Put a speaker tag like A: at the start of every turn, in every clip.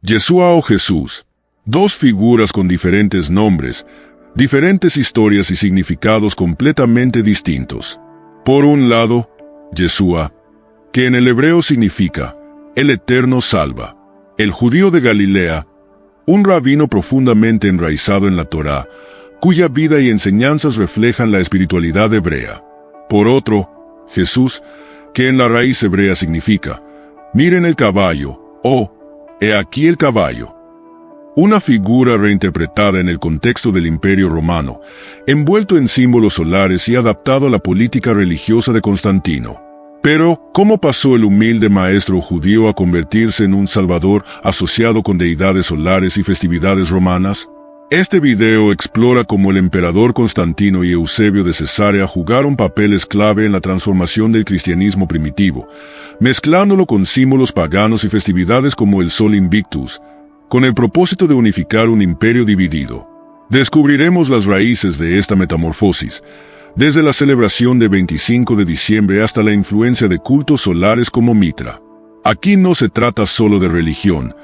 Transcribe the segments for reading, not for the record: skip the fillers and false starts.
A: Yeshua o Jesús. Dos figuras con diferentes nombres, diferentes historias y significados completamente distintos. Por un lado, Yeshua, que en el hebreo significa el Eterno salva. El judío de Galilea, un rabino profundamente enraizado en la Torá, cuya vida y enseñanzas reflejan la espiritualidad hebrea. Por otro, Jesús, que en la raíz hebrea significa miren el caballo o he aquí el caballo. Una figura reinterpretada en el contexto del Imperio Romano, envuelto en símbolos solares y adaptado a la política religiosa de Constantino. Pero, ¿cómo pasó el humilde maestro judío a convertirse en un salvador asociado con deidades solares y festividades romanas? Este video explora cómo el emperador Constantino y Eusebio de Cesarea jugaron papeles clave en la transformación del cristianismo primitivo, mezclándolo con símbolos paganos y festividades como el Sol Invictus, con el propósito de unificar un imperio dividido. Descubriremos las raíces de esta metamorfosis, desde la celebración de 25 de diciembre hasta la influencia de cultos solares como Mitra. Aquí no se trata solo de religión,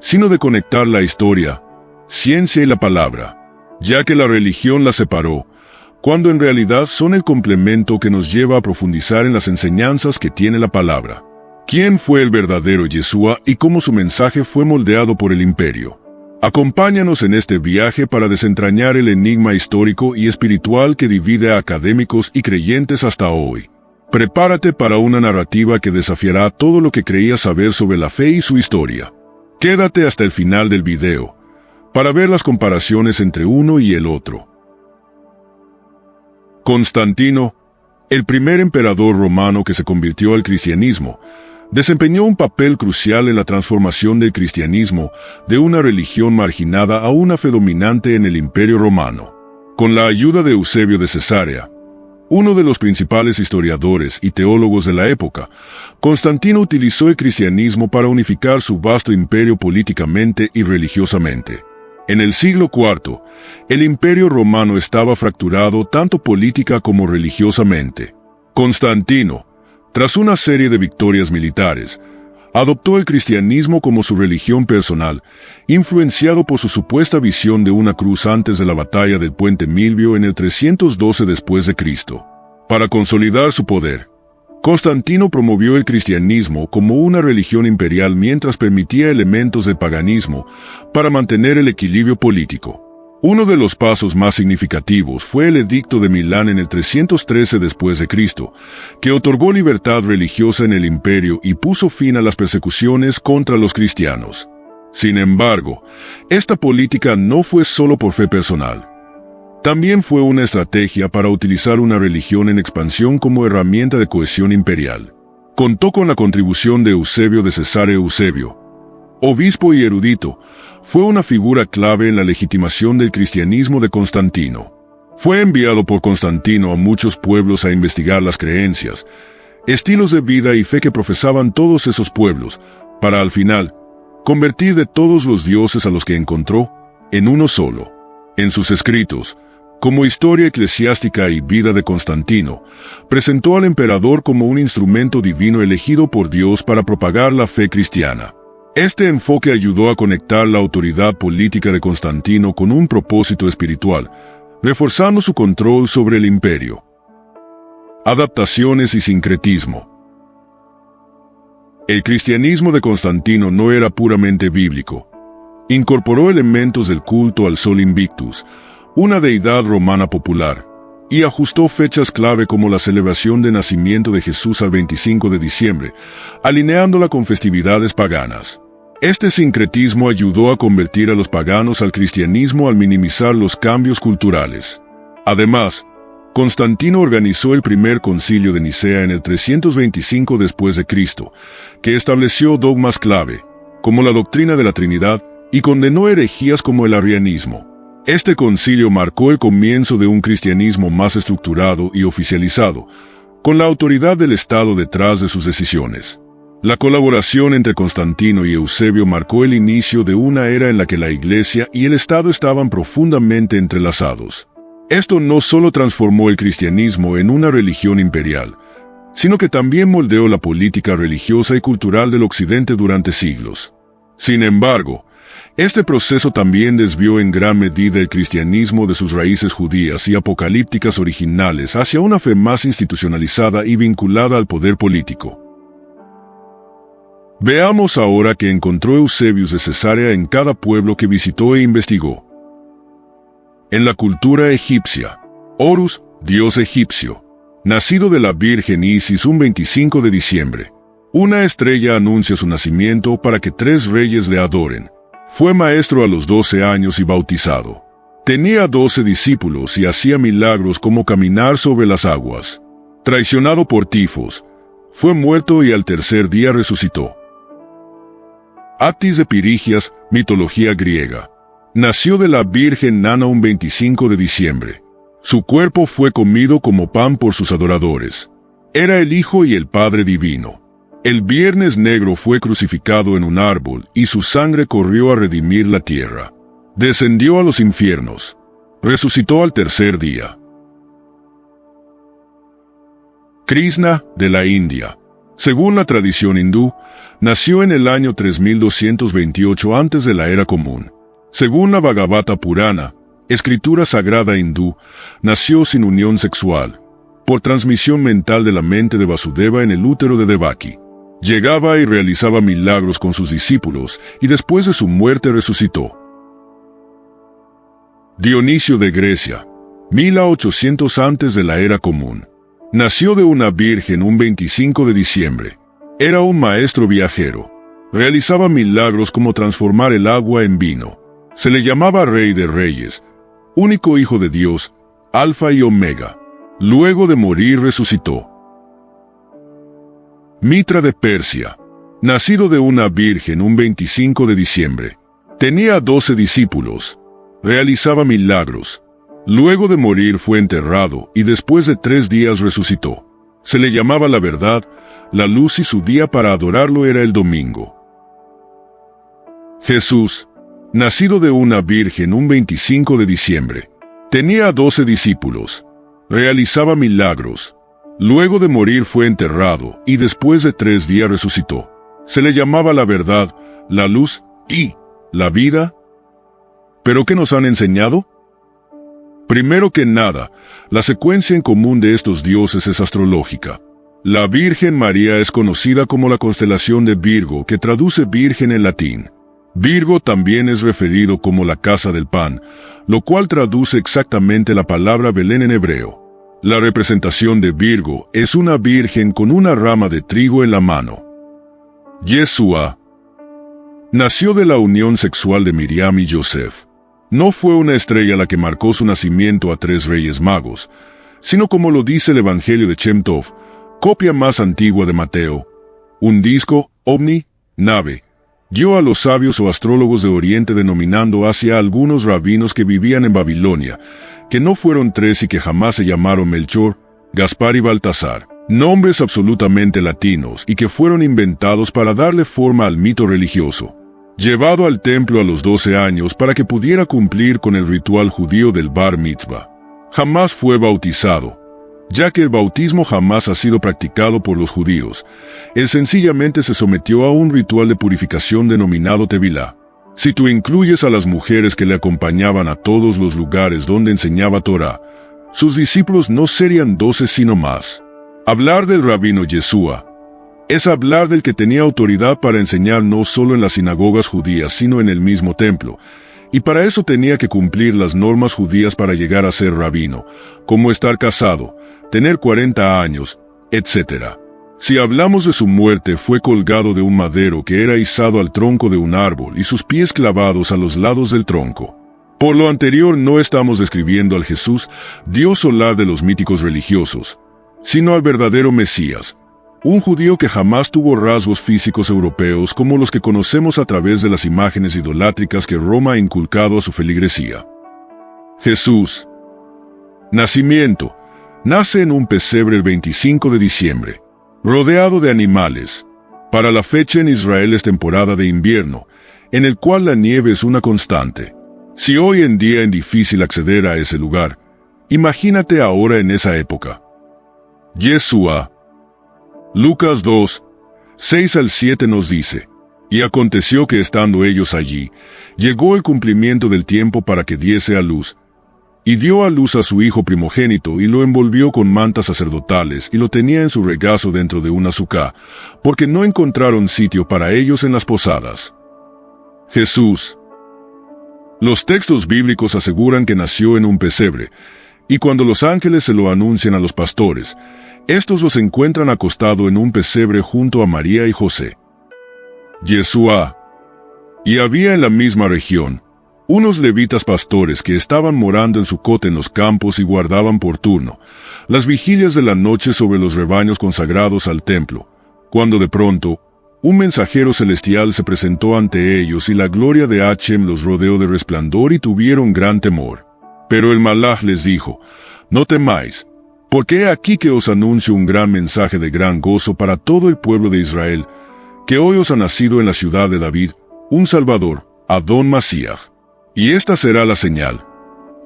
A: sino de conectar la historia, ciencia y la palabra, ya que la religión la separó, cuando en realidad son el complemento que nos lleva a profundizar en las enseñanzas que tiene la palabra. ¿Quién fue el verdadero Yeshua y cómo su mensaje fue moldeado por el imperio? Acompáñanos en este viaje para desentrañar el enigma histórico y espiritual que divide a académicos y creyentes hasta hoy. Prepárate para una narrativa que desafiará todo lo que creías saber sobre la fe y su historia. Quédate hasta el final del video para ver las comparaciones entre uno y el otro. Constantino, el primer emperador romano que se convirtió al cristianismo, desempeñó un papel crucial en la transformación del cristianismo de una religión marginada a una fe dominante en el Imperio Romano. Con la ayuda de Eusebio de Cesarea, uno de los principales historiadores y teólogos de la época, Constantino utilizó el cristianismo para unificar su vasto imperio políticamente y religiosamente. En el siglo IV, el Imperio Romano estaba fracturado tanto política como religiosamente. Constantino, tras una serie de victorias militares, adoptó el cristianismo como su religión personal, influenciado por su supuesta visión de una cruz antes de la batalla del puente Milvio en el 312 después de Cristo. Para consolidar su poder, Constantino promovió el cristianismo como una religión imperial mientras permitía elementos del paganismo para mantener el equilibrio político. Uno de los pasos más significativos fue el Edicto de Milán en el 313 después de Cristo, que otorgó libertad religiosa en el imperio y puso fin a las persecuciones contra los cristianos. Sin embargo, esta política no fue solo por fe personal. También fue una estrategia para utilizar una religión en expansión como herramienta de cohesión imperial. Contó con la contribución de Eusebio de Cesarea. Eusebio, obispo y erudito, fue una figura clave en la legitimación del cristianismo de Constantino. Fue enviado por Constantino a muchos pueblos a investigar las creencias, estilos de vida y fe que profesaban todos esos pueblos, para al final, convertir de todos los dioses a los que encontró, en uno solo. En sus escritos, como Historia eclesiástica y vida de Constantino, presentó al emperador como un instrumento divino elegido por Dios para propagar la fe cristiana. Este enfoque ayudó a conectar la autoridad política de Constantino con un propósito espiritual, reforzando su control sobre el imperio. Adaptaciones y sincretismo. El cristianismo de Constantino no era puramente bíblico. Incorporó elementos del culto al Sol Invictus, una deidad romana popular, y ajustó fechas clave como la celebración de nacimiento de Jesús al 25 de diciembre, alineándola con festividades paganas. Este sincretismo ayudó a convertir a los paganos al cristianismo al minimizar los cambios culturales. Además, Constantino organizó el primer concilio de Nicea en el 325 después de Cristo, que estableció dogmas clave, como la doctrina de la Trinidad, y condenó herejías como el arrianismo. Este concilio marcó el comienzo de un cristianismo más estructurado y oficializado, con la autoridad del Estado detrás de sus decisiones. La colaboración entre Constantino y Eusebio marcó el inicio de una era en la que la Iglesia y el Estado estaban profundamente entrelazados. Esto no solo transformó el cristianismo en una religión imperial, sino que también moldeó la política religiosa y cultural del Occidente durante siglos. Sin embargo, Este proceso también desvió en gran medida el cristianismo de sus raíces judías y apocalípticas originales hacia una fe más institucionalizada y vinculada al poder político. Veamos ahora qué encontró Eusebius de Cesarea en cada pueblo que visitó e investigó. En la cultura egipcia, Horus, dios egipcio, nacido de la Virgen Isis un 25 de diciembre. Una estrella anuncia su nacimiento para que 3 reyes le adoren. Fue maestro a los 12 años y bautizado. Tenía 12 discípulos y hacía milagros como caminar sobre las aguas. Traicionado por tifos, fue muerto y al tercer día resucitó. Actis de Pirigias, mitología griega. Nació de la Virgen Nana un 25 de diciembre. Su cuerpo fue comido como pan por sus adoradores. Era el Hijo y el Padre Divino. El Viernes Negro fue crucificado en un árbol y su sangre corrió a redimir la tierra. Descendió a los infiernos. Resucitó al tercer día. Krishna, de la India. Según la tradición hindú, nació en el año 3228 antes de la era común. Según la Bhagavata Purana, escritura sagrada hindú, nació sin unión sexual, por transmisión mental de la mente de Vasudeva en el útero de Devaki. Llegaba y realizaba milagros con sus discípulos, y después de su muerte resucitó. Dionisio de Grecia, 1800 antes de la era común. Nació de una virgen un 25 de diciembre. Era un maestro viajero. Realizaba milagros como transformar el agua en vino. Se le llamaba Rey de Reyes, único Hijo de Dios, Alfa y Omega. Luego de morir resucitó. Mitra de Persia. Nacido de una virgen un 25 de diciembre. Tenía 12 discípulos. Realizaba milagros. Luego de morir fue enterrado y después de 3 días resucitó. Se le llamaba la verdad, la luz y su día para adorarlo era el domingo. Jesús. Nacido de una virgen un 25 de diciembre. Tenía 12 discípulos. Realizaba milagros. Luego de morir fue enterrado y después de 3 días resucitó. Se le llamaba la verdad, la luz y la vida. ¿Pero qué nos han enseñado? Primero que nada, la secuencia en común de estos dioses es astrológica. La Virgen María es conocida como la constelación de Virgo, que traduce virgen en latín. Virgo también es referido como la casa del pan, lo cual traduce exactamente la palabra Belén en hebreo. La representación de Virgo es una virgen con una rama de trigo en la mano. Yeshua nació de la unión sexual de Miriam y Yosef. No fue una estrella la que marcó su nacimiento a 3 reyes magos, sino como lo dice el Evangelio de Shem Tov, copia más antigua de Mateo, un disco, ovni, nave, guió a los sabios o astrólogos de Oriente denominando hacia algunos rabinos que vivían en Babilonia, que no fueron 3 y que jamás se llamaron Melchor, Gaspar y Baltasar, nombres absolutamente latinos y que fueron inventados para darle forma al mito religioso. Llevado al templo a los 12 años para que pudiera cumplir con el ritual judío del Bar Mitzvah. Jamás fue bautizado, ya que el bautismo jamás ha sido practicado por los judíos. Él sencillamente se sometió a un ritual de purificación denominado Tevilá. Si tú incluyes a las mujeres que le acompañaban a todos los lugares donde enseñaba Torah, sus discípulos no serían 12 sino más. Hablar del rabino Yeshua es hablar del que tenía autoridad para enseñar no solo en las sinagogas judías, sino en el mismo templo, y para eso tenía que cumplir las normas judías para llegar a ser rabino, como estar casado, tener 40 años, etc. Si hablamos de su muerte, fue colgado de un madero que era izado al tronco de un árbol y sus pies clavados a los lados del tronco. Por lo anterior, no estamos describiendo al Jesús, Dios solar de los míticos religiosos, sino al verdadero Mesías, un judío que jamás tuvo rasgos físicos europeos como los que conocemos a través de las imágenes idolátricas que Roma ha inculcado a su feligresía. Jesús. Nacimiento. Nace en un pesebre el 25 de diciembre, rodeado de animales. Para la fecha en Israel es temporada de invierno, en el cual la nieve es una constante. Si hoy en día es difícil acceder a ese lugar, imagínate ahora en esa época. Yeshua. Lucas 2, 6 al 7 nos dice, Y aconteció que estando ellos allí, llegó el cumplimiento del tiempo para que diese a luz. Y dio a luz a su hijo primogénito, y lo envolvió con mantas sacerdotales, y lo tenía en su regazo dentro de una sucá, porque no encontraron sitio para ellos en las posadas. Jesús. Los textos bíblicos aseguran que nació en un pesebre, y cuando los ángeles se lo anuncian a los pastores, estos los encuentran acostado en un pesebre junto a María y José. Yeshua. Y había en la misma región unos levitas pastores que estaban morando en Sucot en los campos y guardaban por turno las vigilias de la noche sobre los rebaños consagrados al templo, cuando de pronto un mensajero celestial se presentó ante ellos y la gloria de Hachem los rodeó de resplandor y tuvieron gran temor. Pero el malaj les dijo: no temáis, porque he aquí que os anuncio un gran mensaje de gran gozo para todo el pueblo de Israel, que hoy os ha nacido en la ciudad de David un Salvador, Adón Masías. Y esta será la señal: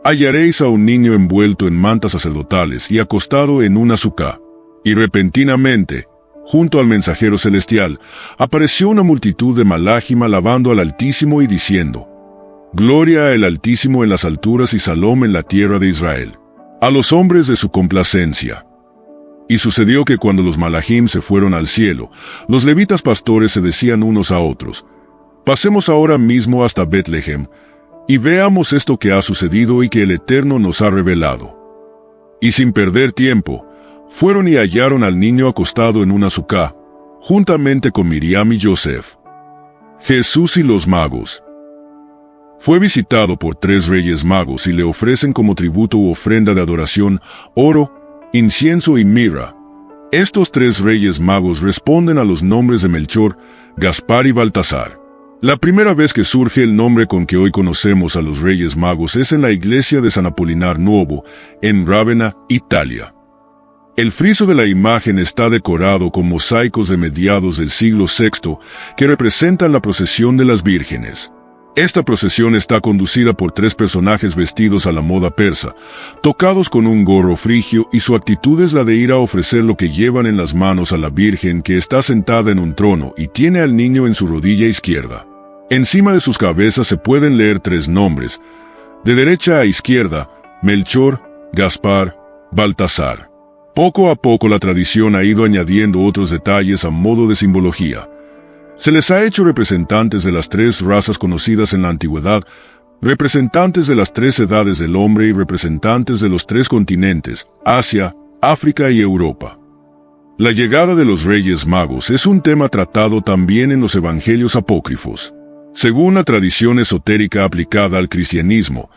A: hallaréis a un niño envuelto en mantas sacerdotales y acostado en una sucá. Y repentinamente, junto al mensajero celestial, apareció una multitud de malajim alabando al Altísimo y diciendo: gloria al Altísimo en las alturas y salom en la tierra de Israel, a los hombres de su complacencia. Y sucedió que cuando los malajim se fueron al cielo, los levitas pastores se decían unos a otros: pasemos ahora mismo hasta Betlehem, y veamos esto que ha sucedido y que el Eterno nos ha revelado. Y sin perder tiempo, fueron y hallaron al niño acostado en una sucá, juntamente con Miriam y Joseph. Jesús y los magos. Fue visitado por 3 reyes magos y le ofrecen como tributo u ofrenda de adoración oro, incienso y mirra. Estos 3 reyes magos responden a los nombres de Melchor, Gaspar y Baltasar. La primera vez que surge el nombre con que hoy conocemos a los Reyes Magos es en la iglesia de San Apolinar Nuovo, en Rávena, Italia. El friso de la imagen está decorado con mosaicos de mediados del siglo VI que representan la procesión de las vírgenes. Esta procesión está conducida por 3 personajes vestidos a la moda persa, tocados con un gorro frigio, y su actitud es la de ir a ofrecer lo que llevan en las manos a la Virgen, que está sentada en un trono y tiene al niño en su rodilla izquierda. Encima de sus cabezas se pueden leer 3 nombres: de derecha a izquierda, Melchor, Gaspar, Baltasar. Poco a poco la tradición ha ido añadiendo otros detalles a modo de simbología. Se les ha hecho representantes de las 3 razas conocidas en la antigüedad, representantes de las 3 edades del hombre y representantes de los 3 continentes, Asia, África y Europa. La llegada de los Reyes Magos es un tema tratado también en los evangelios apócrifos. Según la tradición esotérica aplicada al cristianismo,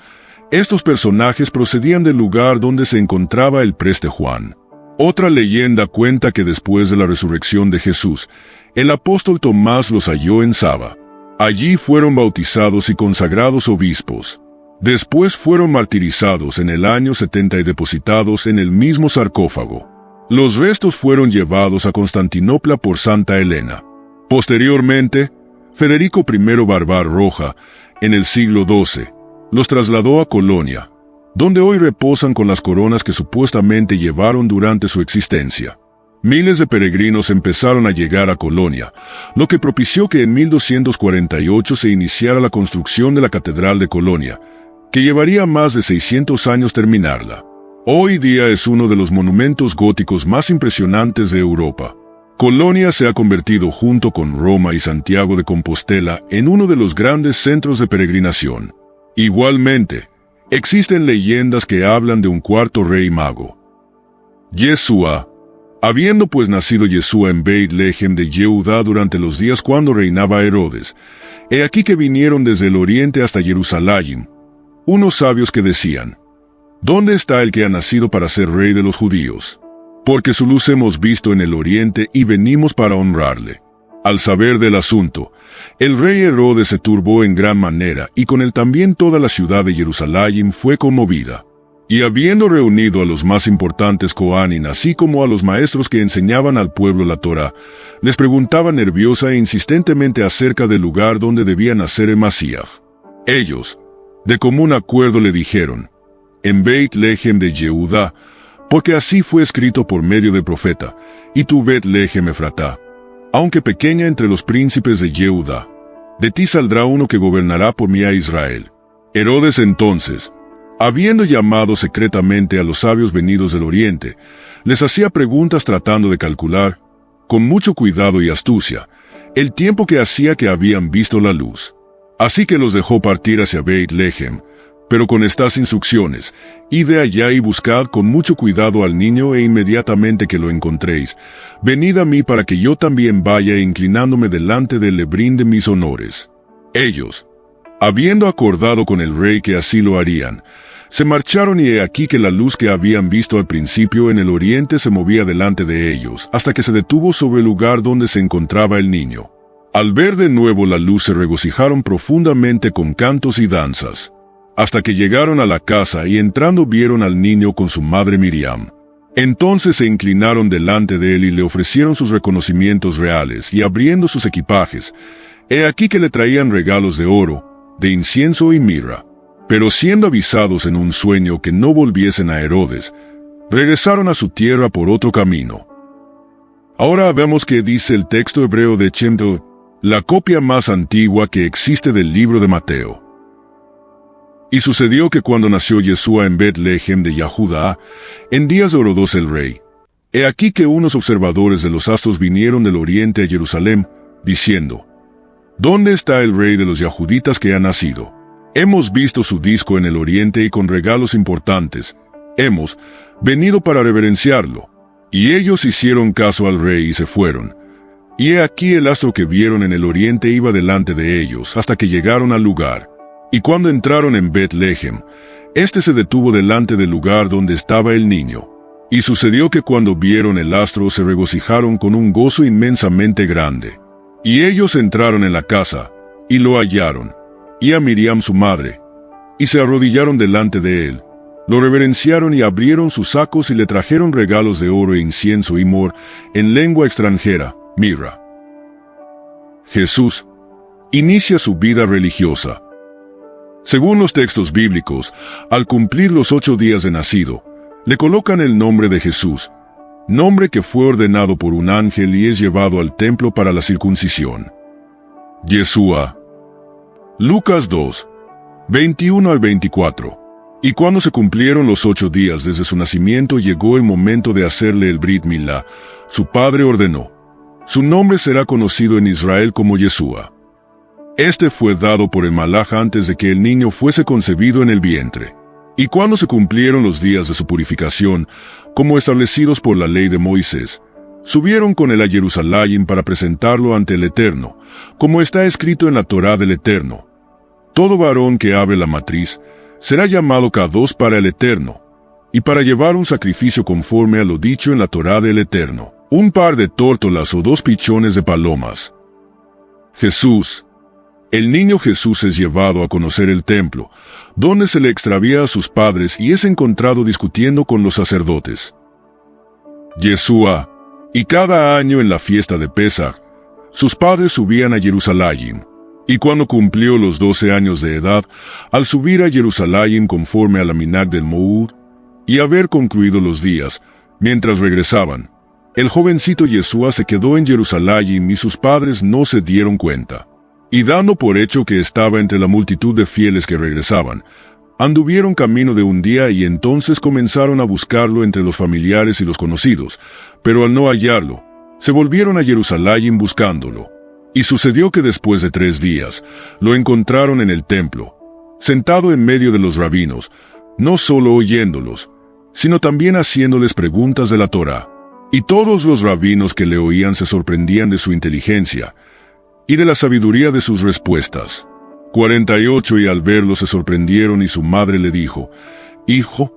A: estos personajes procedían del lugar donde se encontraba el preste Juan. Otra leyenda cuenta que después de la resurrección de Jesús, el apóstol Tomás los halló en Saba. Allí fueron bautizados y consagrados obispos. Después fueron martirizados en el año 70 y depositados en el mismo sarcófago. Los restos fueron llevados a Constantinopla por Santa Elena. Posteriormente, Federico I Barbarroja, en el siglo XII, los trasladó a Colonia, donde hoy reposan con las coronas que supuestamente llevaron durante su existencia. Miles de peregrinos empezaron a llegar a Colonia, lo que propició que en 1248 se iniciara la construcción de la Catedral de Colonia, que llevaría más de 600 años terminarla. Hoy día es uno de los monumentos góticos más impresionantes de Europa. Colonia se ha convertido junto con Roma y Santiago de Compostela en uno de los grandes centros de peregrinación. Igualmente, existen leyendas que hablan de un cuarto rey mago. Yeshua. Habiendo pues nacido Yeshua en Beit-Lehem de Yehudá durante los días cuando reinaba Herodes, he aquí que vinieron desde el oriente hasta Jerusalén unos sabios que decían: ¿dónde está el que ha nacido para ser rey de los judíos? Porque su luz hemos visto en el oriente y venimos para honrarle. Al saber del asunto, el rey Herodes se turbó en gran manera, y con él también toda la ciudad de Jerusalén fue conmovida. Y habiendo reunido a los más importantes Coanín, así como a los maestros que enseñaban al pueblo la Torá, les preguntaba nerviosa e insistentemente acerca del lugar donde debía nacer el Masías. Ellos, de común acuerdo, le dijeron: en Beit-Lehem de Yehudá, porque así fue escrito por medio del profeta: y tú, Beit-Lehem Efratá, aunque pequeña entre los príncipes de Yehuda. De ti saldrá uno que gobernará por mí a Israel. Herodes entonces, habiendo llamado secretamente a los sabios venidos del oriente, les hacía preguntas tratando de calcular, con mucho cuidado y astucia, el tiempo que hacía que habían visto la luz. Así que los dejó partir hacia Beit-Lehem, pero con estas instrucciones: id de allá y buscad con mucho cuidado al niño, e inmediatamente que lo encontréis, venid a mí para que yo también vaya inclinándome delante del le brinde mis honores. Ellos, habiendo acordado con el rey que así lo harían, se marcharon, y he aquí que la luz que habían visto al principio en el oriente se movía delante de ellos, hasta que se detuvo sobre el lugar donde se encontraba el niño. Al ver de nuevo la luz se regocijaron profundamente con cantos y danzas, hasta que llegaron a la casa y entrando vieron al niño con su madre Miriam. Entonces se inclinaron delante de él y le ofrecieron sus reconocimientos reales, y abriendo sus equipajes, he aquí que le traían regalos de oro, de incienso y mirra. Pero siendo avisados en un sueño que no volviesen a Herodes, regresaron a su tierra por otro camino. Ahora vemos qué dice el texto hebreo de Chemdo, la copia más antigua que existe del libro de Mateo. Y sucedió que cuando nació Yeshua en Bet-Lehem de Yahudá, en días de Herodes el rey, he aquí que unos observadores de los astros vinieron del oriente a Jerusalén, diciendo: ¿Dónde está el rey de los yahuditas que ha nacido? Hemos visto su disco en el oriente y con regalos importantes hemos venido para reverenciarlo. Y ellos hicieron caso al rey y se fueron. Y he aquí el astro que vieron en el oriente iba delante de ellos hasta que llegaron al lugar. Y cuando entraron en Bet-Lehem, éste se detuvo delante del lugar donde estaba el niño. Y sucedió que cuando vieron el astro se regocijaron con un gozo inmensamente grande. Y ellos entraron en la casa, y lo hallaron, y a Miriam su madre, y se arrodillaron delante de él, lo reverenciaron y abrieron sus sacos y le trajeron regalos de oro e incienso y mor, en lengua extranjera, mirra. Jesús inicia su vida religiosa. Según los textos bíblicos, al cumplir los 8 días de nacido, le colocan el nombre de Jesús, nombre que fue ordenado por un ángel y es llevado al templo para la circuncisión. Yeshua. Lucas 2, 21 al 24. Y cuando se cumplieron los 8 días desde su nacimiento, llegó el momento de hacerle el Brit Milá. Su padre ordenó: su nombre será conocido en Israel como Yeshua. Este fue dado por el Malaj antes de que el niño fuese concebido en el vientre. Y cuando se cumplieron los días de su purificación, como establecidos por la ley de Moisés, subieron con él a Jerusalén para presentarlo ante el Eterno, como está escrito en la Torá del Eterno: todo varón que abre la matriz será llamado Kadosh para el Eterno, y para llevar un sacrificio conforme a lo dicho en la Torá del Eterno, un par de tórtolas o 2 pichones de palomas. Jesús. El niño Jesús es llevado a conocer el templo, donde se le extravía a sus padres y es encontrado discutiendo con los sacerdotes. Yeshua. Y cada año en la fiesta de Pesaj, sus padres subían a Jerusalén. Y cuando cumplió los 12 años de edad, al subir a Jerusalén conforme a la minag del Moud, y haber concluido los días, mientras regresaban, el jovencito Yeshua se quedó en Jerusalén y sus padres no se dieron cuenta. Y dando por hecho que estaba entre la multitud de fieles que regresaban, anduvieron camino de un día y entonces comenzaron a buscarlo entre los familiares y los conocidos, pero al no hallarlo, se volvieron a Jerusalén buscándolo. Y sucedió que después de 3 días, lo encontraron en el templo, sentado en medio de los rabinos, no solo oyéndolos, sino también haciéndoles preguntas de la Torá. Y todos los rabinos que le oían se sorprendían de su inteligencia, y de la sabiduría de sus respuestas. 48 Y al verlo se sorprendieron y su madre le dijo: Hijo,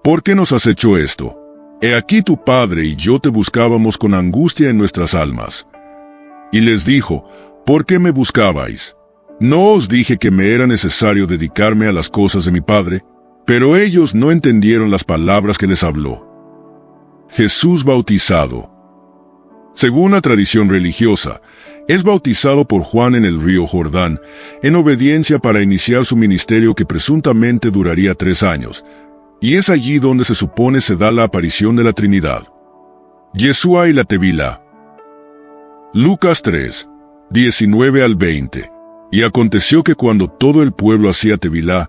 A: ¿por qué nos has hecho esto? He aquí tu padre y yo te buscábamos con angustia en nuestras almas. Y les dijo: ¿por qué me buscabais? ¿No os dije que me era necesario dedicarme a las cosas de mi padre? Pero ellos no entendieron las palabras que les habló. Jesús bautizado. Según la tradición religiosa, es bautizado por Juan en el río Jordán, en obediencia para iniciar su ministerio que presuntamente duraría 3 años, y es allí donde se supone se da la aparición de la Trinidad. Yeshua y la Tevilá. Lucas 3, 19 al 20. Y aconteció que cuando todo el pueblo hacía tevilá,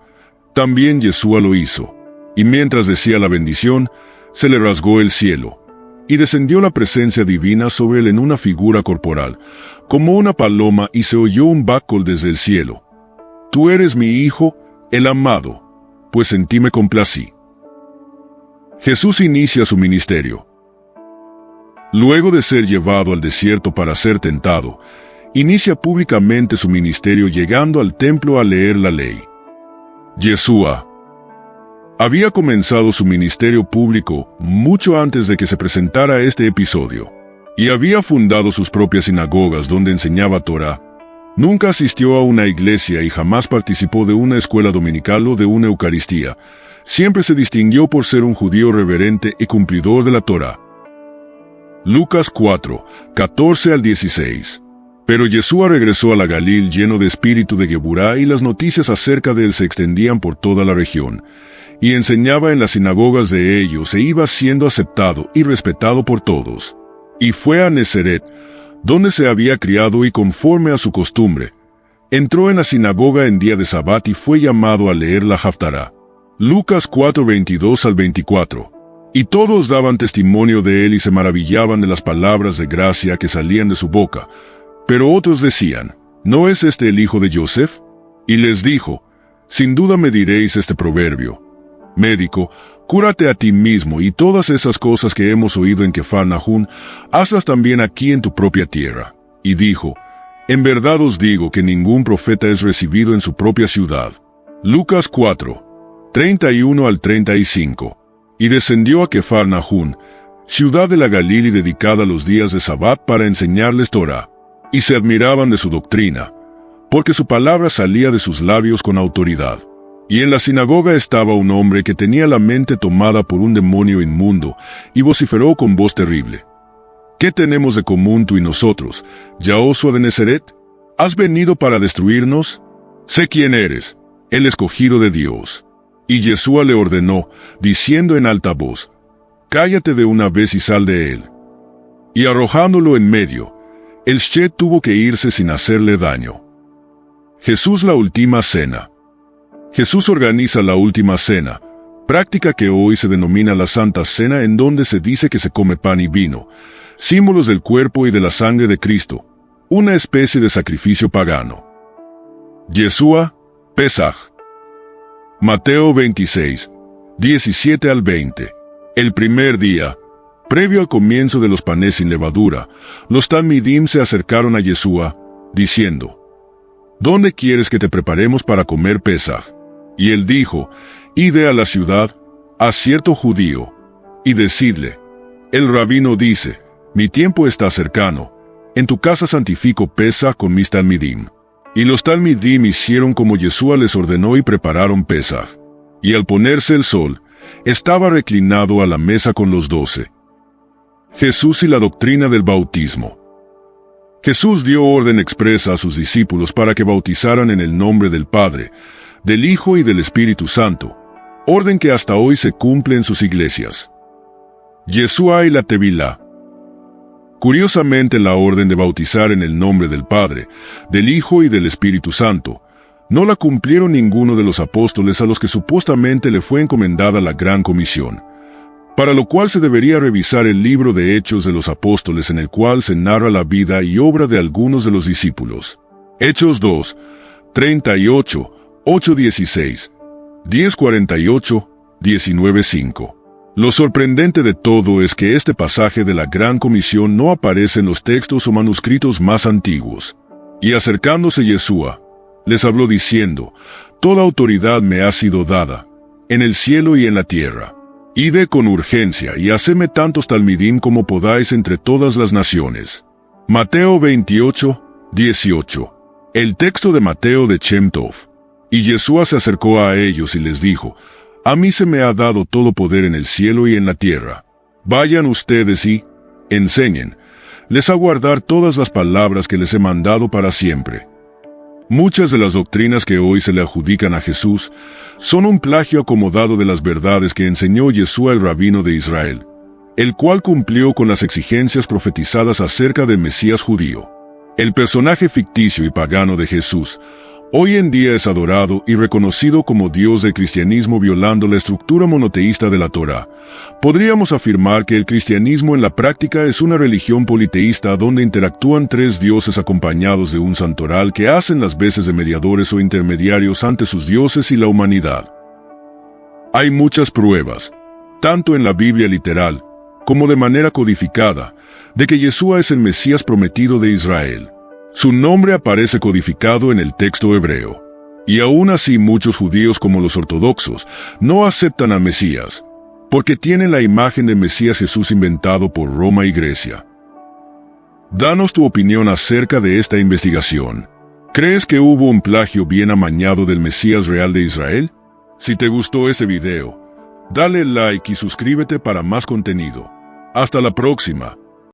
A: también Yeshua lo hizo. Y mientras decía la bendición, se le rasgó el cielo, y descendió la presencia divina sobre él en una figura corporal, como una paloma, y se oyó un bácol desde el cielo. Tú eres mi Hijo, el amado, pues en ti me complací. Jesús inicia su ministerio. Luego de ser llevado al desierto para ser tentado, inicia públicamente su ministerio llegando al templo a leer la ley. Yeshua había comenzado su ministerio público mucho antes de que se presentara este episodio, y había fundado sus propias sinagogas donde enseñaba Torah. Nunca asistió a una iglesia y jamás participó de una escuela dominical o de una Eucaristía. Siempre se distinguió por ser un judío reverente y cumplidor de la Torah. Lucas 4, 14 al 16. Pero Yeshua regresó a la Galil lleno de espíritu de Geburá, y las noticias acerca de él se extendían por toda la región. Y enseñaba en las sinagogas de ellos, e iba siendo aceptado y respetado por todos. Y fue a Nazaret, donde se había criado, y conforme a su costumbre, entró en la sinagoga en día de Sabbat y fue llamado a leer la Haftará. Lucas 4, 22 al 24. Y todos daban testimonio de él y se maravillaban de las palabras de gracia que salían de su boca. Pero otros decían, ¿no es este el hijo de Joseph? Y les dijo, sin duda me diréis este proverbio: médico, cúrate a ti mismo, y todas esas cosas que hemos oído en Cafarnaúm, hazlas también aquí en tu propia tierra. Y dijo, en verdad os digo que ningún profeta es recibido en su propia ciudad. Lucas 4, 31 al 35. Y descendió a Cafarnaúm, ciudad de la Galilea dedicada a los días de Sabbat, para enseñarles Torah. Y se admiraban de su doctrina, porque su palabra salía de sus labios con autoridad. Y en la sinagoga estaba un hombre que tenía la mente tomada por un demonio inmundo, y vociferó con voz terrible: ¿Qué tenemos de común tú y nosotros, Yahoshua de Nazaret? ¿Has venido para destruirnos? Sé quién eres, el escogido de Dios. Y Yeshua le ordenó, diciendo en alta voz: cállate de una vez y sal de él. Y arrojándolo en medio, el Shet tuvo que irse sin hacerle daño. Jesús, la última cena. Jesús organiza la última cena, práctica que hoy se denomina la Santa Cena, en donde se dice que se come pan y vino, símbolos del cuerpo y de la sangre de Cristo, una especie de sacrificio pagano. Yeshua, Pesaj. Mateo 26, 17 al 20. El primer día, previo al comienzo de los panes sin levadura, los talmidim se acercaron a Yeshua, diciendo: ¿dónde quieres que te preparemos para comer Pesaj? Y él dijo: id a la ciudad, a cierto judío, y decidle: el rabino dice, mi tiempo está cercano, en tu casa santifico Pesaj con mis talmidim. Y los talmidim hicieron como Yeshua les ordenó y prepararon Pesaj. Y al ponerse el sol, estaba reclinado a la mesa con los 12. Jesús y la doctrina del bautismo. Jesús dio orden expresa a sus discípulos para que bautizaran en el nombre del Padre, del Hijo y del Espíritu Santo, orden que hasta hoy se cumple en sus iglesias. Yeshua y la Tevilá. Curiosamente, la orden de bautizar en el nombre del Padre, del Hijo y del Espíritu Santo no la cumplieron ninguno de los apóstoles a los que supuestamente le fue encomendada la gran comisión, para lo cual se debería revisar el libro de Hechos de los Apóstoles, en el cual se narra la vida y obra de algunos de los discípulos. Hechos 2, 38, 8:16, 10:48, 19:5. Lo sorprendente de todo es que este pasaje de la Gran Comisión no aparece en los textos o manuscritos más antiguos. Y acercándose Yeshua, les habló diciendo: toda autoridad me ha sido dada, en el cielo y en la tierra. Id con urgencia y hacedme tantos talmidim como podáis entre todas las naciones. Mateo 28, 18. El texto de Mateo de Shem Tov. Y Yeshua se acercó a ellos y les dijo: a mí se me ha dado todo poder en el cielo y en la tierra. Vayan ustedes y enseñen, les a guardar todas las palabras que les he mandado para siempre. Muchas de las doctrinas que hoy se le adjudican a Jesús son un plagio acomodado de las verdades que enseñó Yeshua, el rabino de Israel. el cual cumplió con las exigencias profetizadas acerca del Mesías judío. El personaje ficticio y pagano de Jesús hoy en día es adorado y reconocido como Dios del cristianismo, violando la estructura monoteísta de la Torá. Podríamos afirmar que el cristianismo en la práctica es una religión politeísta donde interactúan tres dioses acompañados de un santoral que hacen las veces de mediadores o intermediarios ante sus dioses y la humanidad. Hay muchas pruebas, tanto en la Biblia literal como de manera codificada, de que Yeshua es el Mesías prometido de Israel. Su nombre aparece codificado en el texto hebreo. Y aún así muchos judíos como los ortodoxos no aceptan al Mesías, porque tienen la imagen del Mesías Jesús inventado por Roma y Grecia. Danos tu opinión acerca de esta investigación. ¿Crees que hubo un plagio bien amañado del Mesías real de Israel? Si te gustó este video, dale like y suscríbete para más contenido. Hasta la próxima.